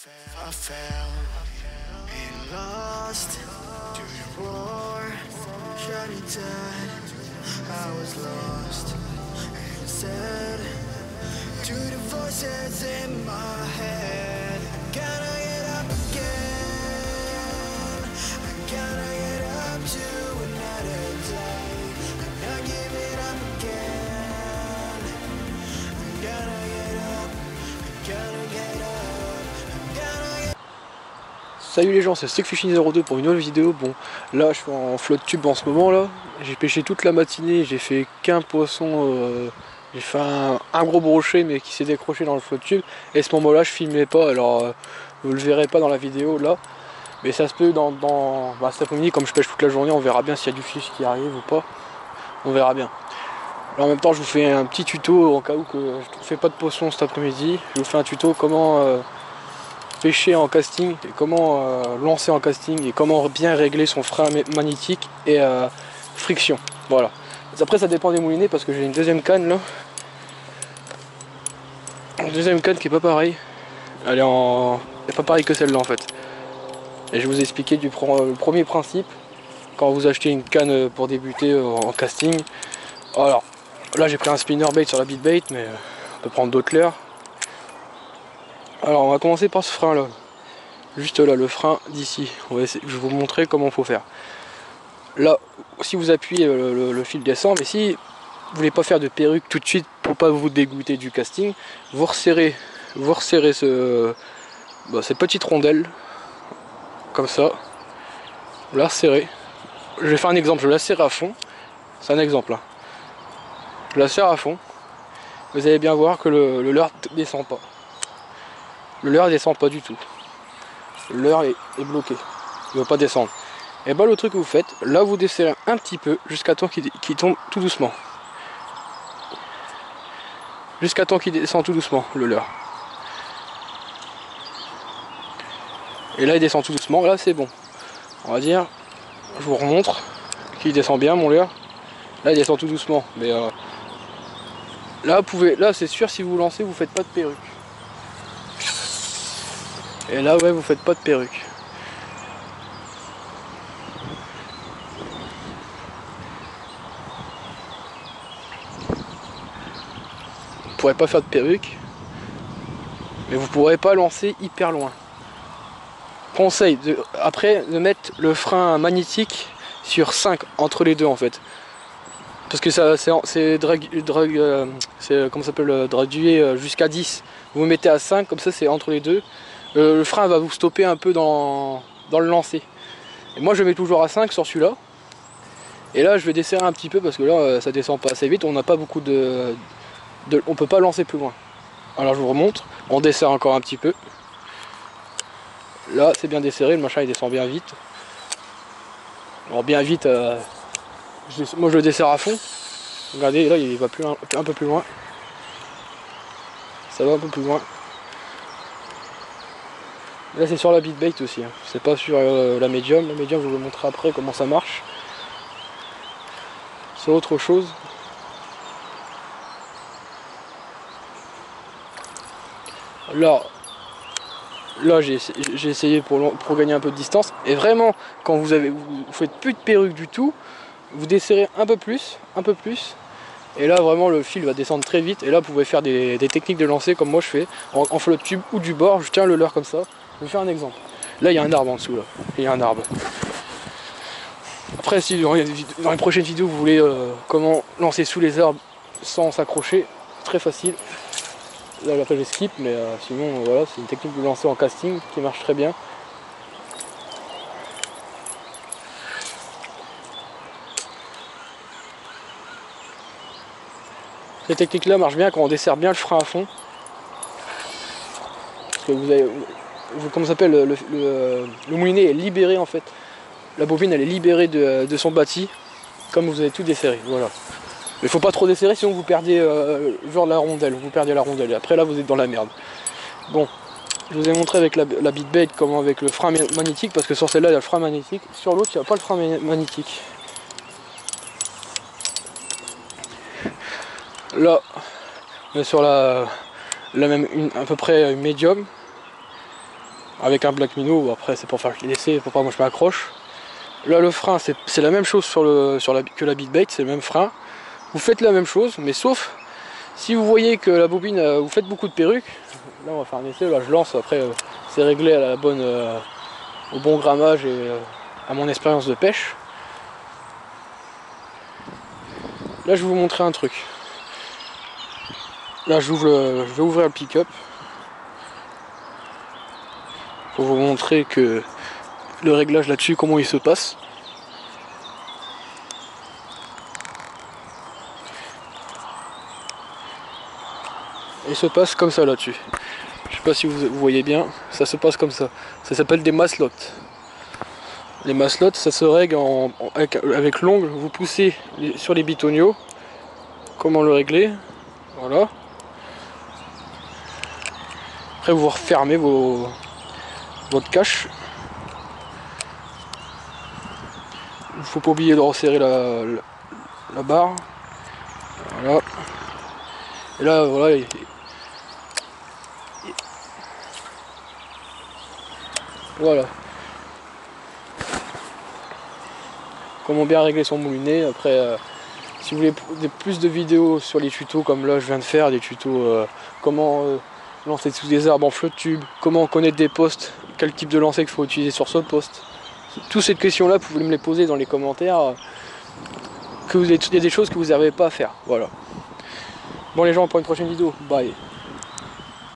I fell and lost to the war, shining tide. I was lost and said to the voices in my head, I gotta get up again, I gotta get up to another day, I'm not giving up again, I gotta get up, I gotta get up. Salut les gens, c'est Stickfishing02 pour une nouvelle vidéo. Bon, là je suis en flotte tube en ce moment là. J'ai pêché toute la matinée, j'ai fait qu'un poisson, j'ai fait un gros brochet mais qui s'est décroché dans le flotte tube. Et à ce moment là je filmais pas, alors vous le verrez pas dans la vidéo là. Mais ça se peut dans cet après-midi, comme je pêche toute la journée, on verra bien s'il y a du fiche qui arrive ou pas. On verra bien. Alors, en même temps je vous fais un petit tuto en cas où que je ne fais pas de poisson cet après-midi. Je vous fais un tuto comment pêcher en casting et comment lancer en casting et comment bien régler son frein magnétique et friction. Voilà. Après ça dépend des moulinets parce que j'ai une deuxième canne là. Une deuxième canne qui est pas pareille. Elle est pas pareille que celle-là en fait. Et je vais vous expliquer le premier principe quand vous achetez une canne pour débuter en casting. Alors là j'ai pris un spinnerbait sur la beatbait, mais on peut prendre d'autres leurres. Alors on va commencer par ce frein là, juste là, le frein d'ici. Je vais vous montrer comment il faut faire. Là, si vous appuyez, le fil descend, mais si vous voulez pas faire de perruque tout de suite pour pas vous dégoûter du casting, vous resserrez ces petites rondelles, comme ça, vous la resserrez. Je vais faire un exemple, je la serre à fond, c'est un exemple. Hein. Je la serre à fond, vous allez bien voir que le leurre descend pas. Le leurre descend pas du tout. Le leurre est bloqué. Il ne va pas descendre. Et bah le truc que vous faites, là vous desserrez un petit peu jusqu'à temps qu'il tombe tout doucement. Jusqu'à temps qu'il descend tout doucement, le leurre. Et là il descend tout doucement, là c'est bon. On va dire, je vous remontre qu'il descend bien mon leurre. Là il descend tout doucement. Mais là c'est sûr, si vous lancez, vous faites pas de perruque. Et là ouais, vous faites pas de perruque. Vous pourrez pas faire de perruque, mais vous pourrez pas lancer hyper loin. Conseil après de mettre le frein magnétique sur 5 entre les deux en fait, parce que ça c'est comment ça s'appelle, gradué jusqu'à 10. Vous mettez à 5, comme ça c'est entre les deux. Le frein va vous stopper un peu dans le lancer. Et moi je mets toujours à 5 sur celui-là. Et là je vais desserrer un petit peu parce que là ça descend pas assez vite. On n'a pas beaucoup on peut pas lancer plus loin. Alors je vous remontre. On desserre encore un petit peu. Là c'est bien desserré. Le machin il descend bien vite. Alors bien vite. Moi je le desserre à fond. Regardez là il va un peu plus loin. Ça va un peu plus loin. Là c'est sur la beatbait aussi, hein. C'est pas sur la médium. La médium je vous le montrerai après comment ça marche. C'est autre chose. Là j'ai essayé pour gagner un peu de distance. Et vraiment quand vous faites plus de perruque du tout, vous desserrez un peu plus. Et là vraiment le fil va descendre très vite. Et là vous pouvez faire des techniques de lancer comme moi je fais en flotte tube ou du bord. Je tiens le leurre comme ça. Je vais faire un exemple. Là il y a un arbre en dessous là. Il y a un arbre. Après si dans les prochaines vidéos vous voulez comment lancer sous les arbres sans s'accrocher, très facile. Là après je skip, mais sinon voilà, c'est une technique de lancer en casting qui marche très bien. Cette technique là marche bien quand on desserre bien le frein à fond. Parce que comment ça s'appelle, le moulinet est libéré en fait. La bobine elle est libérée de son bâti, comme vous avez tout desserré, voilà. Mais il faut pas trop desserrer sinon vous perdez genre la rondelle, et après là vous êtes dans la merde. Bon, je vous ai montré avec la beatbait comment avec le frein magnétique, parce que sur celle-là il y a le frein magnétique, sur l'autre il n'y a pas le frein magnétique. Là, on est sur la même à peu près médium. avec un Black Minnow. Après c'est pour faire l'essai, pour pas moi je m'accroche. Là le frein c'est la même chose que la Beatbait, c'est le même frein. Vous faites la même chose, mais sauf si vous voyez que la bobine, vous faites beaucoup de perruques. Là on va faire un essai, là je lance, après c'est réglé à la bonne, au bon grammage et à mon expérience de pêche. Là je vais vous montrer un truc. Là je vais ouvrir le pick-up pour vous montrer que le réglage là-dessus, comment il se passe. Il se passe comme ça là-dessus. Je sais pas si vous voyez bien, ça se passe comme ça. Ça s'appelle des maslottes. Les maslottes, ça se règle avec l'ongle. Vous poussez sur les bitoniaux. Comment le régler? Voilà. Après vous refermez votre cache. Il faut pas oublier de resserrer la barre. Voilà. Et là voilà. Voilà. Comment bien régler son moulinet. Après, si vous voulez plus de vidéos sur les tutos comme là je viens de faire, des tutos comment lancer sous des arbres en flotte tube, comment connaître des postes, quel type de lancer qu'il faut utiliser sur ce poste. Toutes ces questions-là, vous pouvez me les poser dans les commentaires. Il y a des choses que vous n'arrivez pas à faire. Voilà. Bon les gens, pour une prochaine vidéo. Bye.